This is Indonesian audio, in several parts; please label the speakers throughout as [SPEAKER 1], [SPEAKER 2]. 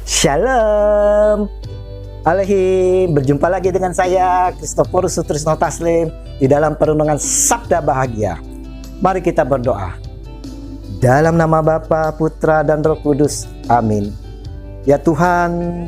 [SPEAKER 1] Shalom. Alaihi, berjumpa lagi dengan saya Christophorus Sutrisno Taslim di dalam perenungan Sabda Bahagia. Mari kita berdoa. Dalam nama Bapa, Putra, dan Roh Kudus. Amin. Ya Tuhan,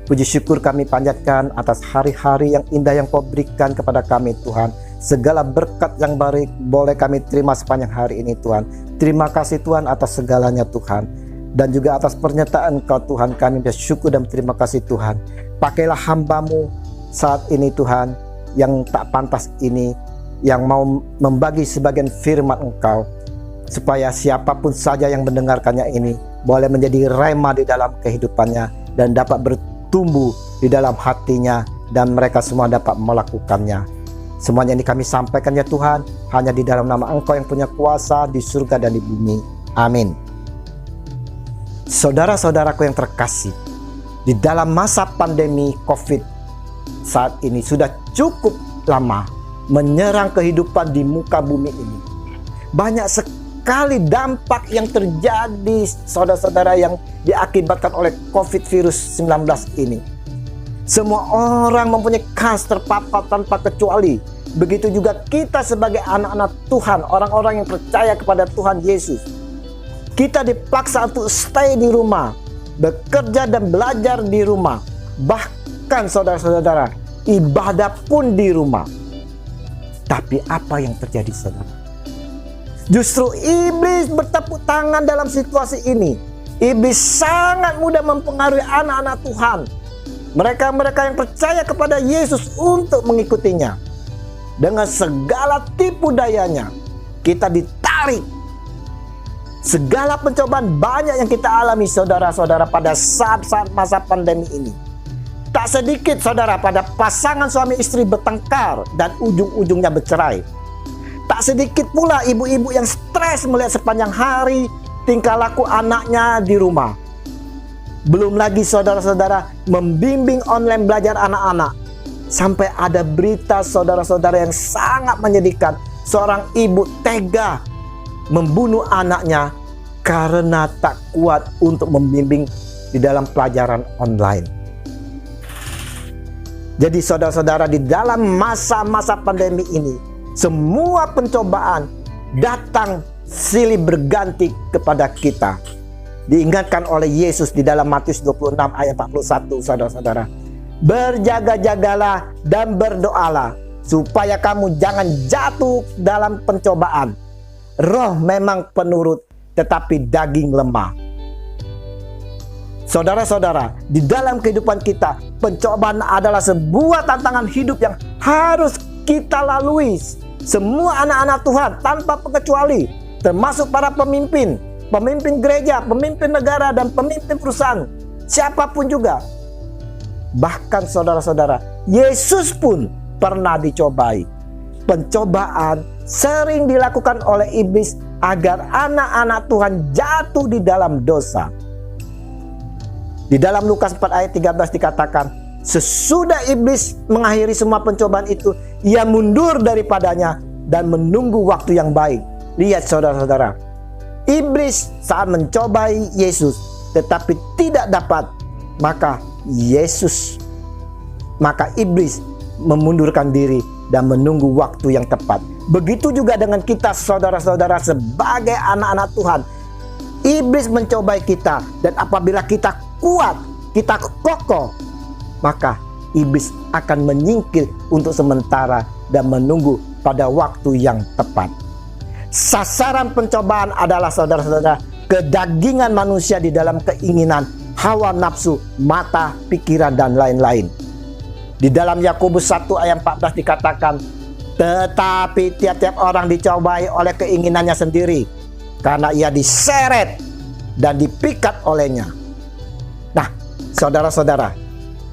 [SPEAKER 1] puji syukur kami panjatkan atas hari-hari yang indah yang Kau berikan kepada kami Tuhan. Segala berkat yang baik boleh kami terima sepanjang hari ini Tuhan. Terima kasih Tuhan atas segalanya Tuhan. Dan juga atas pernyataan Kau Tuhan, kami bersyukur dan terima kasih Tuhan. Pakailah hamba-Mu saat ini Tuhan, yang tak pantas ini, yang mau membagi sebagian firman Engkau, supaya siapapun saja yang mendengarkannya ini boleh menjadi rema di dalam kehidupannya dan dapat bertumbuh di dalam hatinya, dan mereka semua dapat melakukannya. Semuanya ini kami sampaikan ya Tuhan, hanya di dalam nama Engkau yang punya kuasa di surga dan di bumi. Amin. Saudara-saudaraku yang terkasih, di dalam masa pandemi COVID saat ini sudah cukup lama menyerang kehidupan di muka bumi ini. Banyak sekali dampak yang terjadi saudara-saudara yang diakibatkan oleh COVID virus 19 ini. Semua orang mempunyai kas terpapar tanpa kecuali. Begitu juga kita sebagai anak-anak Tuhan, orang-orang yang percaya kepada Tuhan Yesus. Kita dipaksa untuk stay di rumah, bekerja dan belajar di rumah. Bahkan saudara-saudara, ibadah pun di rumah. Tapi apa yang terjadi saudara? Justru iblis bertepuk tangan dalam situasi ini. Iblis sangat mudah mempengaruhi anak-anak Tuhan. Mereka-mereka yang percaya kepada Yesus untuk mengikutinya. Dengan segala tipu dayanya, kita ditarik. Segala pencobaan banyak yang kita alami saudara-saudara pada saat-saat masa pandemi ini. Tak sedikit saudara pada pasangan suami istri bertengkar dan ujung-ujungnya bercerai. Tak sedikit pula ibu-ibu yang stres melihat sepanjang hari tingkah laku anaknya di rumah. Belum lagi saudara-saudara membimbing online belajar anak-anak. Sampai ada berita saudara-saudara yang sangat menyedihkan. Seorang ibu tega membunuh anaknya karena tak kuat untuk membimbing di dalam pelajaran online. Jadi saudara-saudara, di dalam masa-masa pandemi ini, semua pencobaan datang silih berganti kepada kita. Diingatkan oleh Yesus di dalam Matius 26 ayat 41, saudara-saudara. Berjaga-jagalah dan berdoalah supaya kamu jangan jatuh dalam pencobaan. Roh memang penurut, tetapi daging lemah. Saudara-saudara, di dalam kehidupan kita, pencobaan adalah sebuah tantangan hidup yang harus kita lalui. Semua anak-anak Tuhan tanpa terkecuali, termasuk para pemimpin, pemimpin gereja, pemimpin negara, dan pemimpin perusahaan, siapapun juga. Bahkan saudara-saudara, Yesus pun pernah dicobai. Pencobaan sering dilakukan oleh iblis agar anak-anak Tuhan jatuh di dalam dosa. Di dalam Lukas 4 ayat 13 dikatakan, sesudah iblis mengakhiri semua pencobaan itu, ia mundur daripadanya dan menunggu waktu yang baik. Lihat saudara-saudara, iblis saat mencobai Yesus tetapi tidak dapat, maka iblis memundurkan diri dan menunggu waktu yang tepat. Begitu juga dengan kita saudara-saudara sebagai anak-anak Tuhan. Iblis mencobai kita, dan apabila kita kuat, kita kokoh, maka iblis akan menyingkir untuk sementara dan menunggu pada waktu yang tepat. Sasaran pencobaan adalah saudara-saudara kedagingan manusia di dalam keinginan, hawa nafsu, mata, pikiran, dan lain-lain. Di dalam Yakobus 1 ayat 14 dikatakan, tetapi tiap-tiap orang dicobai oleh keinginannya sendiri, karena ia diseret dan dipikat olehnya. Nah, saudara-saudara,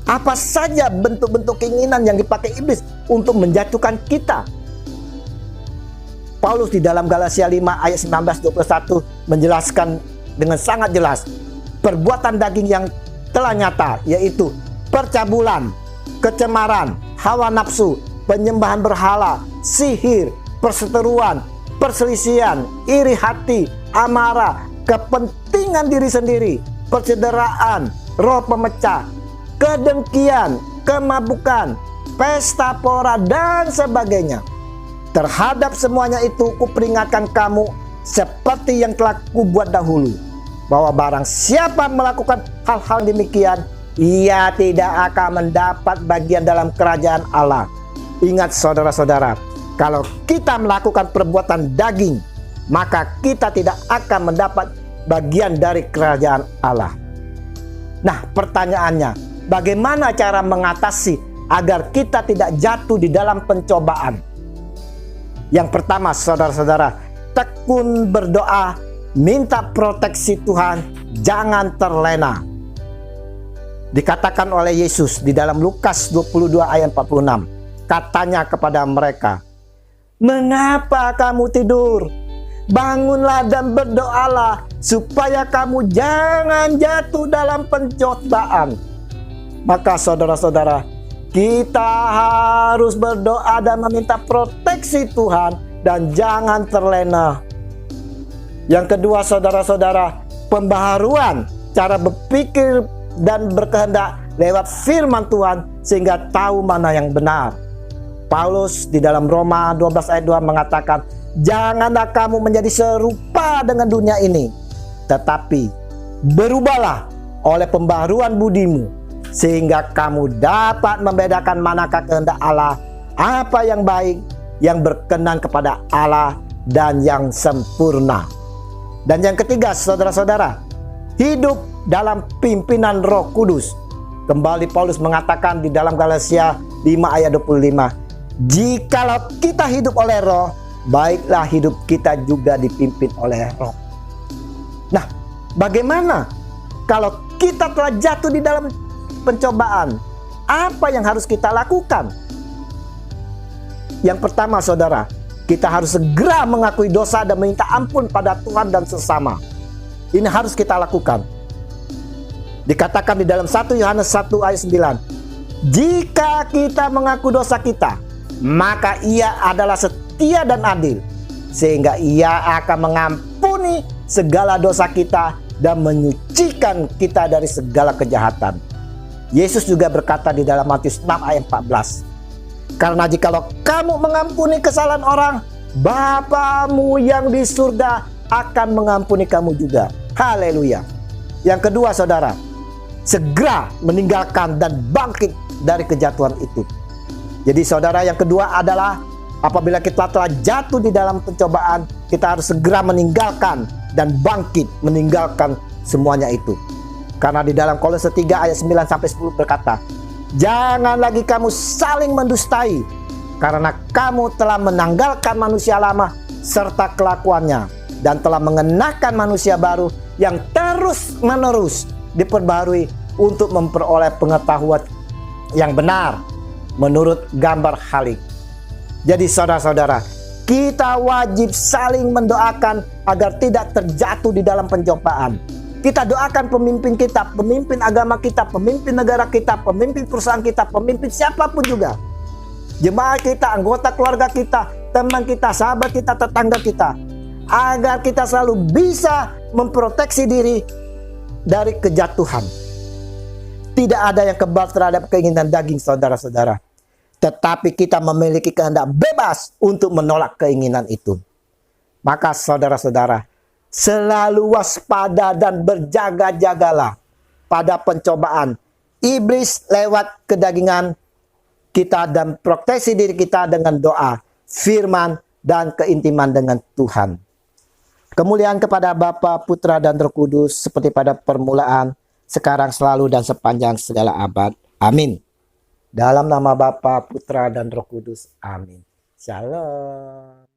[SPEAKER 1] apa saja bentuk-bentuk keinginan yang dipakai iblis untuk menjatuhkan kita? Paulus di dalam Galatia 5 ayat 19-21 menjelaskan dengan sangat jelas perbuatan daging yang telah nyata, yaitu percabulan, kecemaran, hawa nafsu, penyembahan berhala, sihir, perseteruan, perselisihan, iri hati, amarah, kepentingan diri sendiri, percederaan, roh pemecah, kedengkian, kemabukan, pesta pora, dan sebagainya. Terhadap semuanya itu kuperingatkan kamu seperti yang telah kubuat dahulu, bahwa barang siapa melakukan hal-hal demikian, ia tidak akan mendapat bagian dalam kerajaan Allah. Ingat saudara-saudara, kalau kita melakukan perbuatan daging, maka kita tidak akan mendapat bagian dari kerajaan Allah. Nah, pertanyaannya, bagaimana cara mengatasi agar kita tidak jatuh di dalam pencobaan? Yang pertama, saudara-saudara, tekun berdoa, minta proteksi Tuhan, jangan terlena. Dikatakan oleh Yesus di dalam Lukas 22 ayat 46, katanya kepada mereka, "Mengapa kamu tidur? Bangunlah dan berdoalah supaya kamu jangan jatuh dalam pencobaan." Maka saudara-saudara, kita harus berdoa dan meminta proteksi Tuhan dan jangan terlena. Yang kedua, saudara-saudara, pembaharuan cara berpikir dan berkehendak lewat firman Tuhan sehingga tahu mana yang benar. Paulus di dalam Roma 12 ayat 2 mengatakan, "Janganlah kamu menjadi serupa dengan dunia ini, tetapi berubahlah oleh pembaharuan budimu, sehingga kamu dapat membedakan manakah kehendak Allah, apa yang baik, yang berkenan kepada Allah, dan yang sempurna." Dan yang ketiga, saudara-saudara, hidup dalam pimpinan Roh Kudus. Kembali Paulus mengatakan di dalam Galatia 5 ayat 25, "Jikalau kita hidup oleh Roh, baiklah hidup kita juga dipimpin oleh Roh." Nah, bagaimana kalau kita telah jatuh di dalam pencobaan? Apa yang harus kita lakukan? Yang pertama, saudara, kita harus segera mengakui dosa dan minta ampun pada Tuhan dan sesama. Ini harus kita lakukan. Dikatakan di dalam 1 Yohanes 1 ayat 9, "Jika kita mengaku dosa kita, maka ia adalah setia dan adil, sehingga ia akan mengampuni segala dosa kita dan menyucikan kita dari segala kejahatan." Yesus juga berkata di dalam Matius 6 ayat 14, "Karena jikalau kamu mengampuni kesalahan orang, Bapamu yang di surga akan mengampuni kamu juga." Haleluya. Yang kedua, saudara, segera meninggalkan dan bangkit dari kejatuhan itu. Jadi saudara, yang kedua adalah apabila kita telah jatuh di dalam pencobaan, kita harus segera meninggalkan dan bangkit, meninggalkan semuanya itu. Karena di dalam Kolose 3 ayat 9-10 berkata, "Jangan lagi kamu saling mendustai, karena kamu telah menanggalkan manusia lama serta kelakuannya, dan telah mengenakan manusia baru yang terus-menerus diperbarui untuk memperoleh pengetahuan yang benar menurut gambar Khalik." Jadi saudara-saudara, kita wajib saling mendoakan agar tidak terjatuh di dalam pencobaan. Kita doakan pemimpin kita, pemimpin agama kita, pemimpin negara kita, pemimpin perusahaan kita, pemimpin siapapun juga. Jemaat kita, anggota keluarga kita, teman kita, sahabat kita, tetangga kita. Agar kita selalu bisa memproteksi diri dari kejatuhan. Tidak ada yang kebal terhadap keinginan daging, saudara-saudara. Tetapi kita memiliki kehendak bebas untuk menolak keinginan itu. Maka saudara-saudara, selalu waspada dan berjaga-jagalah pada pencobaan iblis lewat kedagingan kita, dan proteksi diri kita dengan doa, firman, dan keintiman dengan Tuhan. Kemuliaan kepada Bapa, Putra, dan Roh Kudus seperti pada permulaan, sekarang, selalu, dan sepanjang segala abad. Amin. Dalam nama Bapa, Putra, dan Roh Kudus. Amin. Shalom.